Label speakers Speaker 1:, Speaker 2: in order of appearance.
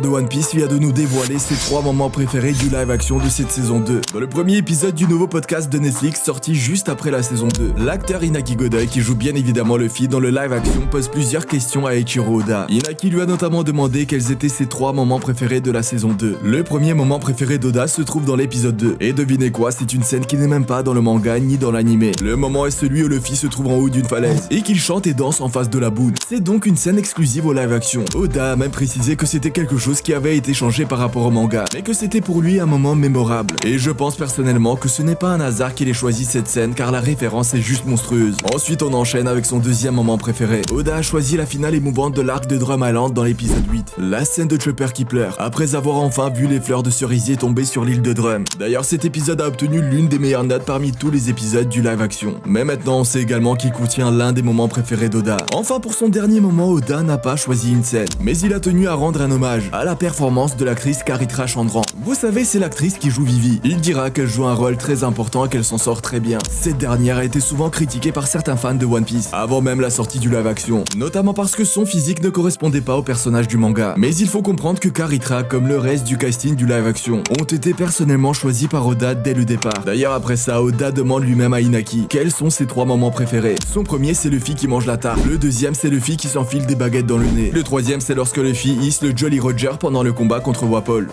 Speaker 1: De One Piece vient de nous dévoiler ses 3 moments préférés du live action de cette saison 2. Dans le premier épisode du nouveau podcast de Netflix sorti juste après la saison 2, l'acteur Inaki Godoy, qui joue bien évidemment Luffy dans le live action, pose plusieurs questions à Eiichiro Oda. Inaki lui a notamment demandé quels étaient ses 3 moments préférés de la saison 2. Le premier moment préféré d'Oda se trouve dans l'épisode 2. Et devinez quoi, c'est une scène qui n'est même pas dans le manga ni dans l'anime. Le moment est celui où Luffy se trouve en haut d'une falaise et qu'il chante et danse en face de la boune. C'est donc une scène exclusive au live action. Oda a même précisé que c'était quelque chose qui avait été changé par rapport au manga, mais que c'était pour lui un moment mémorable. Et je pense personnellement que ce n'est pas un hasard qu'il ait choisi cette scène, car la référence est juste monstrueuse. Ensuite on enchaîne avec son deuxième moment préféré. Oda a choisi la finale émouvante de l'arc de Drum Island dans l'épisode 8. La scène de Chopper qui pleure, après avoir enfin vu les fleurs de cerisier tomber sur l'île de Drum. D'ailleurs cet épisode a obtenu l'une des meilleures notes parmi tous les épisodes du live action. Mais maintenant on sait également qu'il contient l'un des moments préférés d'Oda. Enfin pour son dernier moment, Oda n'a pas choisi une scène, mais il a tenu à rendre un hommage à la performance de l'actrice Caritra Chandran. Vous savez, c'est l'actrice qui joue Vivi. Il dira qu'elle joue un rôle très important et qu'elle s'en sort très bien. Cette dernière a été souvent critiquée par certains fans de One Piece, avant même la sortie du live action, notamment parce que son physique ne correspondait pas au personnage du manga. Mais il faut comprendre que Caritra, comme le reste du casting du live action, ont été personnellement choisis par Oda dès le départ. D'ailleurs après ça, Oda demande lui-même à Inaki quels sont ses 3 moments préférés. Son premier, c'est Luffy qui mange la tarte. Le deuxième, c'est Luffy qui s'enfile des baguettes dans le nez. Le troisième, c'est lorsque Luffy hisse le Jolly Roger pendant le combat contre Wapol.